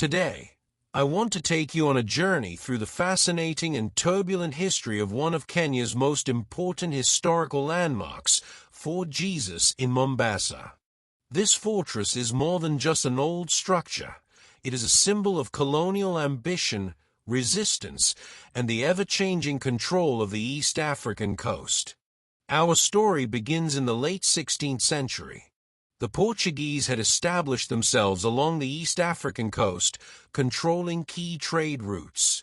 Today, I want to take you on a journey through the fascinating and turbulent history of one of Kenya's most important historical landmarks, Fort Jesus in Mombasa. This fortress is more than just an old structure. It is a symbol of colonial ambition, resistance, and the ever-changing control of the East African coast. Our story begins in the late 16th century. The Portuguese had established themselves along the East African coast, controlling key trade routes.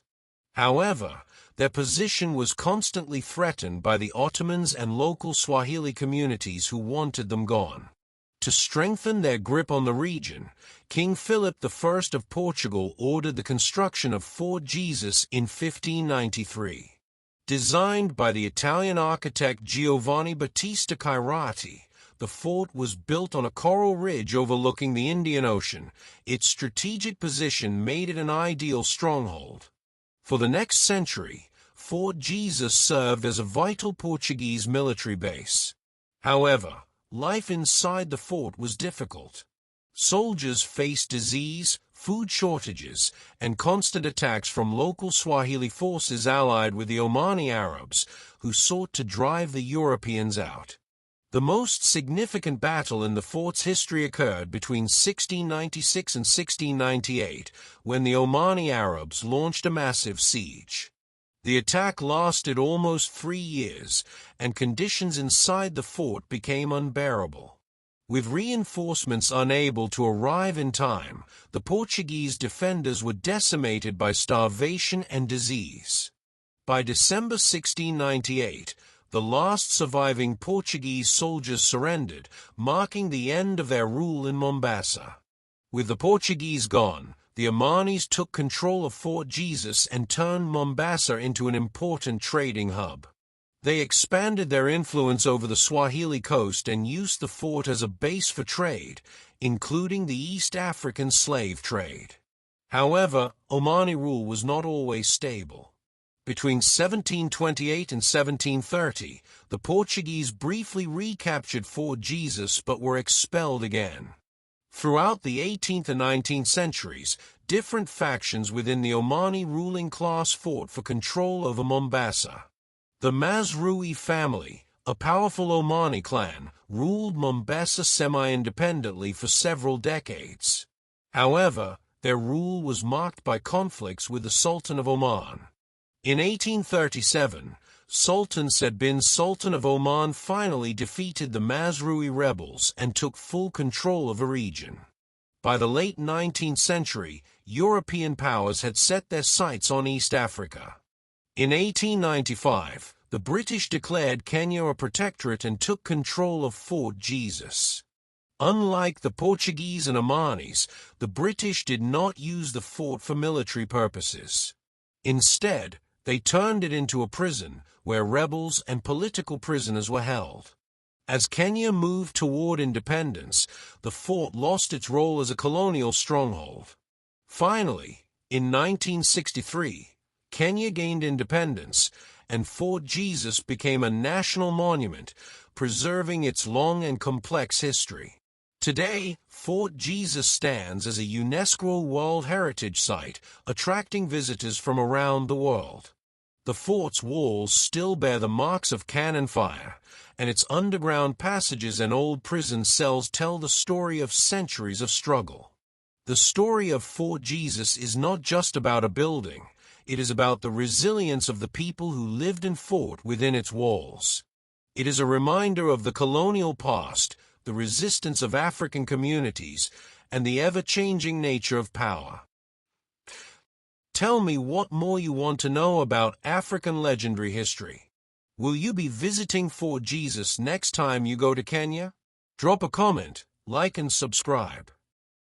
However, their position was constantly threatened by the Ottomans and local Swahili communities who wanted them gone. To strengthen their grip on the region, King Philip I of Portugal ordered the construction of Fort Jesus in 1593. Designed by the Italian architect Giovanni Battista Cairati, the fort was built on a coral ridge overlooking the Indian Ocean. Its strategic position made it an ideal stronghold. For the next century, Fort Jesus served as a vital Portuguese military base. However, life inside the fort was difficult. Soldiers faced disease, food shortages, and constant attacks from local Swahili forces allied with the Omani Arabs, who sought to drive the Europeans out. The most significant battle in the fort's history occurred between 1696 and 1698, when the Omani Arabs launched a massive siege. The attack lasted almost 3 years, and conditions inside the fort became unbearable. With reinforcements unable to arrive in time, the Portuguese defenders were decimated by starvation and disease. By December 1698, the last surviving Portuguese soldiers surrendered, marking the end of their rule in Mombasa. With the Portuguese gone, the Omanis took control of Fort Jesus and turned Mombasa into an important trading hub. They expanded their influence over the Swahili coast and used the fort as a base for trade, including the East African slave trade. However, Omani rule was not always stable. Between 1728 and 1730, the Portuguese briefly recaptured Fort Jesus but were expelled again. Throughout the 18th and 19th centuries, different factions within the Omani ruling class fought for control over Mombasa. The Mazrui family, a powerful Omani clan, ruled Mombasa semi-independently for several decades. However, their rule was marked by conflicts with the Sultan of Oman. In 1837, Sultan Said bin Sultan of Oman finally defeated the Mazrui rebels and took full control of the region. By the late 19th century, European powers had set their sights on East Africa. In 1895, the British declared Kenya a protectorate and took control of Fort Jesus. Unlike the Portuguese and Omanis, the British did not use the fort for military purposes. Instead, they turned it into a prison where rebels and political prisoners were held. As Kenya moved toward independence, the fort lost its role as a colonial stronghold. Finally, in 1963, Kenya gained independence, and Fort Jesus became a national monument, preserving its long and complex history. Today, Fort Jesus stands as a UNESCO World Heritage Site, attracting visitors from around the world. The fort's walls still bear the marks of cannon fire, and its underground passages and old prison cells tell the story of centuries of struggle. The story of Fort Jesus is not just about a building. It is about the resilience of the people who lived and fought within its walls. It is a reminder of the colonial past, the resistance of African communities, and the ever-changing nature of power. Tell me what more you want to know about African legendary history. Will you be visiting Fort Jesus next time you go to Kenya? Drop a comment, like and subscribe.